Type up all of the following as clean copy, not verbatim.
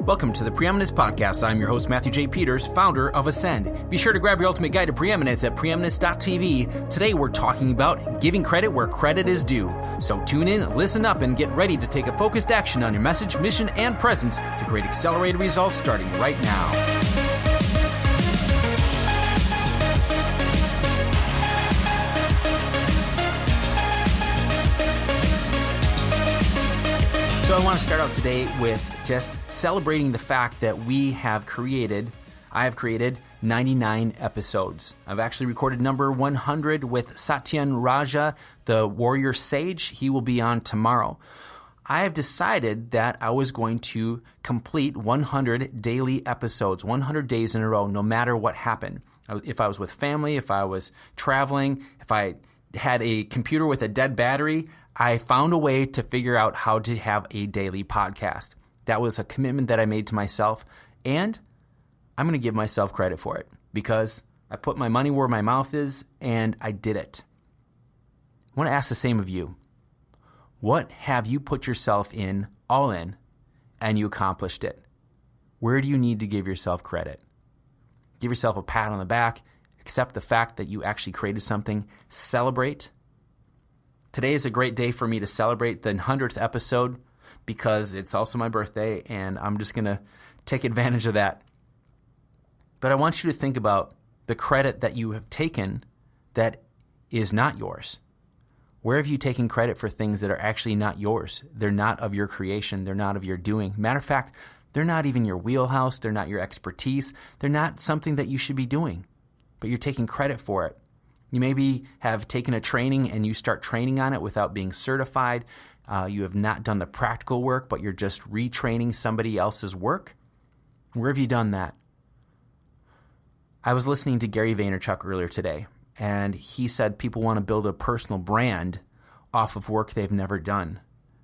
Welcome to the Preeminence Podcast. I'm your host, Matthew J. Peters, founder of Ascend. Be sure to grab your ultimate guide to preeminence at preeminence.tv. Today we're talking about giving credit where credit is due. So tune in, listen up, and get ready to take a focused action on your message, mission, and presence to create accelerated results starting right now. So I want to start out today with just celebrating the fact that I have created 99 episodes. I've actually recorded number 100 with Satyen Raja, the warrior sage. He will be on tomorrow. I have decided that I was going to complete 100 daily episodes, 100 days in a row, no matter what happened. If I was with family, if I was traveling, if I had a computer with a dead battery, I found a way to figure out how to have a daily podcast. That was a commitment that I made to myself, and I'm going to give myself credit for it because I put my money where my mouth is, and I did it. I want to ask the same of you. What have you put yourself in, all in, and you accomplished it? Where do you need to give yourself credit? Give yourself a pat on the back, accept the fact that you actually created something, celebrate. Today is a great day for me to celebrate the 100th episode because it's also my birthday, and I'm just going to take advantage of that. But I want you to think about the credit that you have taken that is not yours. Where have you taken credit for things that are actually not yours? They're not of your creation. They're not of your doing. Matter of fact, they're not even your wheelhouse. They're not your expertise. They're not something that you should be doing, but you're taking credit for it. You maybe have taken a training and you start training on it without being certified. You have not done the practical work, but you're just retraining somebody else's work. Where have you done that? I was listening to Gary Vaynerchuk earlier today, and he said people want to build a personal brand off of work they've never done.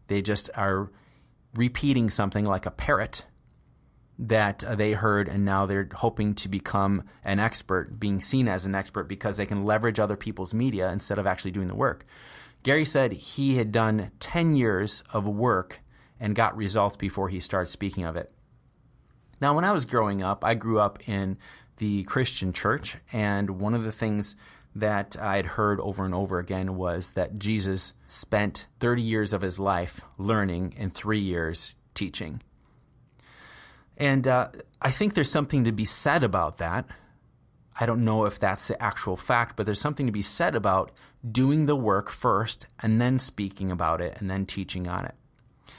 They just are repeating something like a parrot that they heard, and now they're hoping to become an expert, being seen as an expert because they can leverage other people's media instead of actually doing the work. Gary said he had done 10 years of work and got results before he started speaking of it. Now, when I was growing up, I grew up in the Christian church, and one of the things that I'd heard over and over again was that Jesus spent 30 years of his life learning and 3 years teaching. And I think there's something to be said about that. I don't know if that's the actual fact, but there's something to be said about doing the work first and then speaking about it and then teaching on it.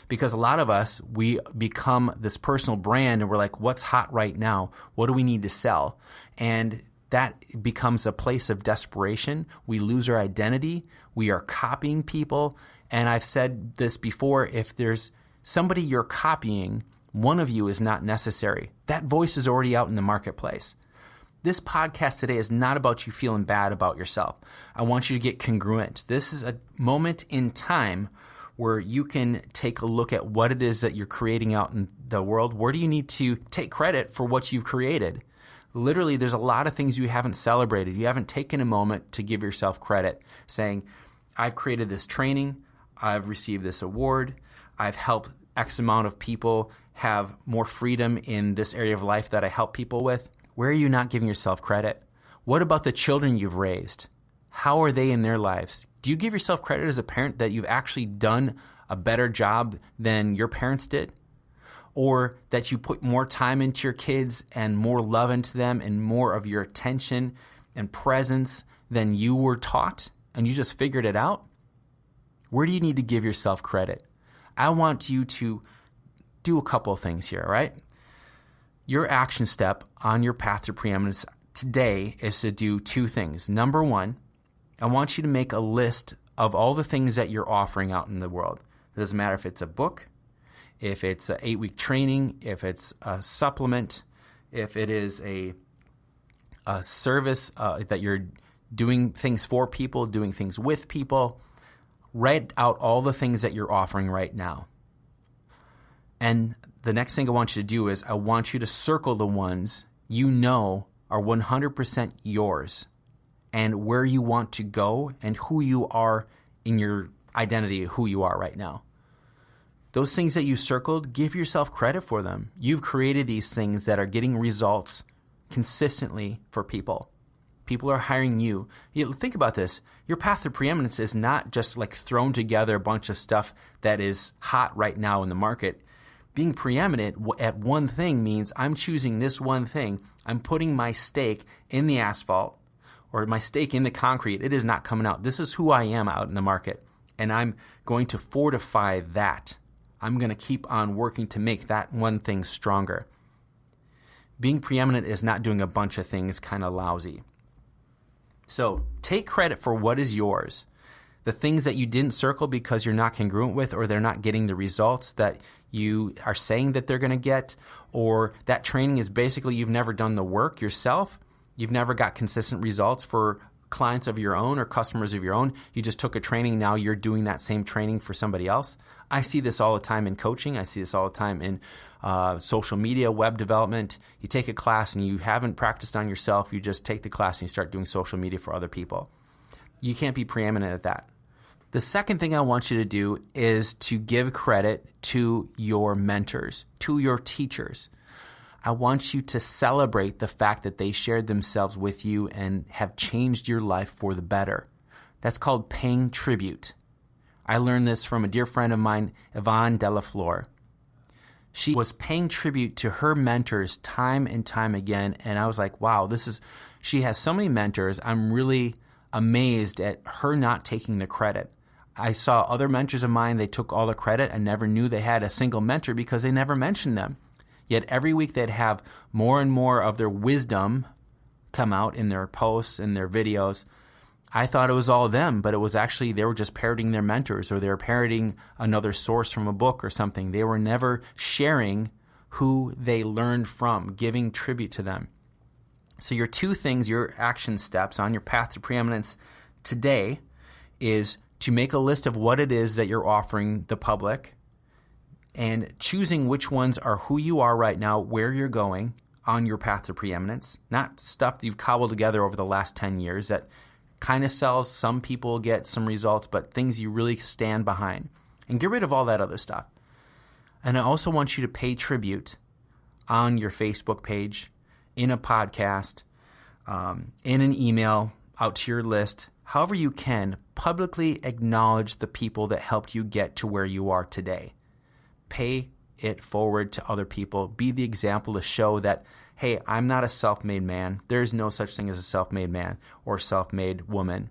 Because a lot of us, we become this personal brand and we're like, what's hot right now? What do we need to sell? And that becomes a place of desperation. We lose our identity. We are copying people. And I've said this before, if there's somebody you're copying, one of you is not necessary. That voice is already out in the marketplace. This podcast today is not about you feeling bad about yourself. I want you to get congruent. This is a moment in time where you can take a look at what it is that you're creating out in the world. Where do you need to take credit for what you've created? Literally, there's a lot of things you haven't celebrated. You haven't taken a moment to give yourself credit, saying, I've created this training, I've received this award, I've helped X amount of people have more freedom in this area of life that I help people with. Where are you not giving yourself credit? What about the children you've raised? How are they in their lives? Do you give yourself credit as a parent that you've actually done a better job than your parents did? Or that you put more time into your kids and more love into them and more of your attention and presence than you were taught and you just figured it out? Where do you need to give yourself credit? I want you to do a couple of things here, all right? Your action step on your path to preeminence today is to do two things. Number one, I want you to make a list of all the things that you're offering out in the world. It doesn't matter if it's a book, if it's an 8-week training, if it's a supplement, if it is a service that you're doing things for people, doing things with people. Write out all the things that you're offering right now. And the next thing I want you to do is I want you to circle the ones you know are 100% yours and where you want to go and who you are in your identity, who you are right now. Those things that you circled, give yourself credit for them. You've created these things that are getting results consistently for people. People are hiring you. Think about this. Your path to preeminence is not just like thrown together a bunch of stuff that is hot right now in the market. Being preeminent at one thing means I'm choosing this one thing. I'm putting my stake in the asphalt or my stake in the concrete. It is not coming out. This is who I am out in the market, and I'm going to fortify that. I'm going to keep on working to make that one thing stronger. Being preeminent is not doing a bunch of things kind of lousy. So take credit for what is yours. The things that you didn't circle because you're not congruent with, or they're not getting the results that you are saying that they're going to get, or that training is basically you've never done the work yourself. You've never got consistent results for clients of your own or customers of your own. You just took a training. Now you're doing that same training for somebody else. I see this all the time in coaching. I see this all the time in social media, web development. You take a class and you haven't practiced on yourself. You just take the class and you start doing social media for other people. You can't be preeminent at that. The second thing I want you to do is to give credit to your mentors, to your teachers. I want you to celebrate the fact that they shared themselves with you and have changed your life for the better. That's called paying tribute. I learned this from a dear friend of mine, Yvonne Delafleur. She was paying tribute to her mentors time and time again, and I was like, wow, she has so many mentors. I'm really amazed at her not taking the credit. I saw other mentors of mine, they took all the credit. I never knew they had a single mentor because they never mentioned them. Yet every week they'd have more and more of their wisdom come out in their posts and their videos. I thought it was all them, but it was actually they were just parroting their mentors, or they were parroting another source from a book or something. They were never sharing who they learned from, giving tribute to them. So your two things, your action steps on your path to preeminence today is to make a list of what it is that you're offering the public and choosing which ones are who you are right now, where you're going on your path to preeminence, not stuff that you've cobbled together over the last 10 years that kind of sells. Some people get some results, but things you really stand behind. And get rid of all that other stuff. And I also want you to pay tribute on your Facebook page, in a podcast, in an email, out to your list. However you can, publicly acknowledge the people that helped you get to where you are today. Pay it forward to other people. Be the example to show that, hey, I'm not a self-made man. There's no such thing as a self-made man or self-made woman.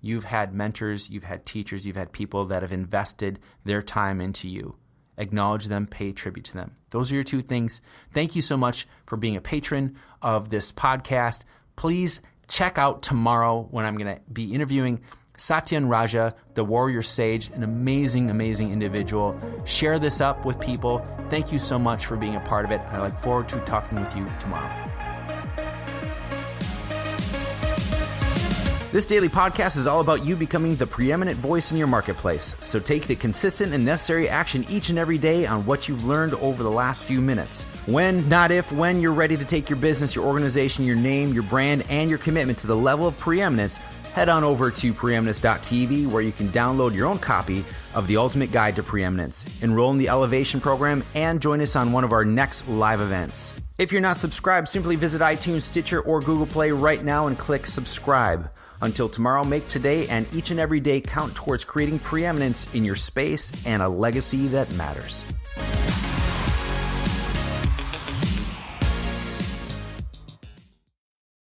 You've had mentors, you've had teachers, you've had people that have invested their time into you. Acknowledge them, pay tribute to them. Those are your two things. Thank you so much for being a patron of this podcast. Please check out tomorrow when I'm going to be interviewing Satyen Raja, the warrior sage, an amazing, amazing individual. Share this up with people. Thank you so much for being a part of it. I look forward to talking with you tomorrow. This daily podcast is all about you becoming the preeminent voice in your marketplace. So take the consistent and necessary action each and every day on what you've learned over the last few minutes. When, not if, when you're ready to take your business, your organization, your name, your brand, and your commitment to the level of preeminence, head on over to preeminence.tv where you can download your own copy of The Ultimate Guide to Preeminence, enroll in the Elevation program, and join us on one of our next live events. If you're not subscribed, simply visit iTunes, Stitcher, or Google Play right now and click subscribe. Until tomorrow, make today and each and every day count towards creating preeminence in your space and a legacy that matters.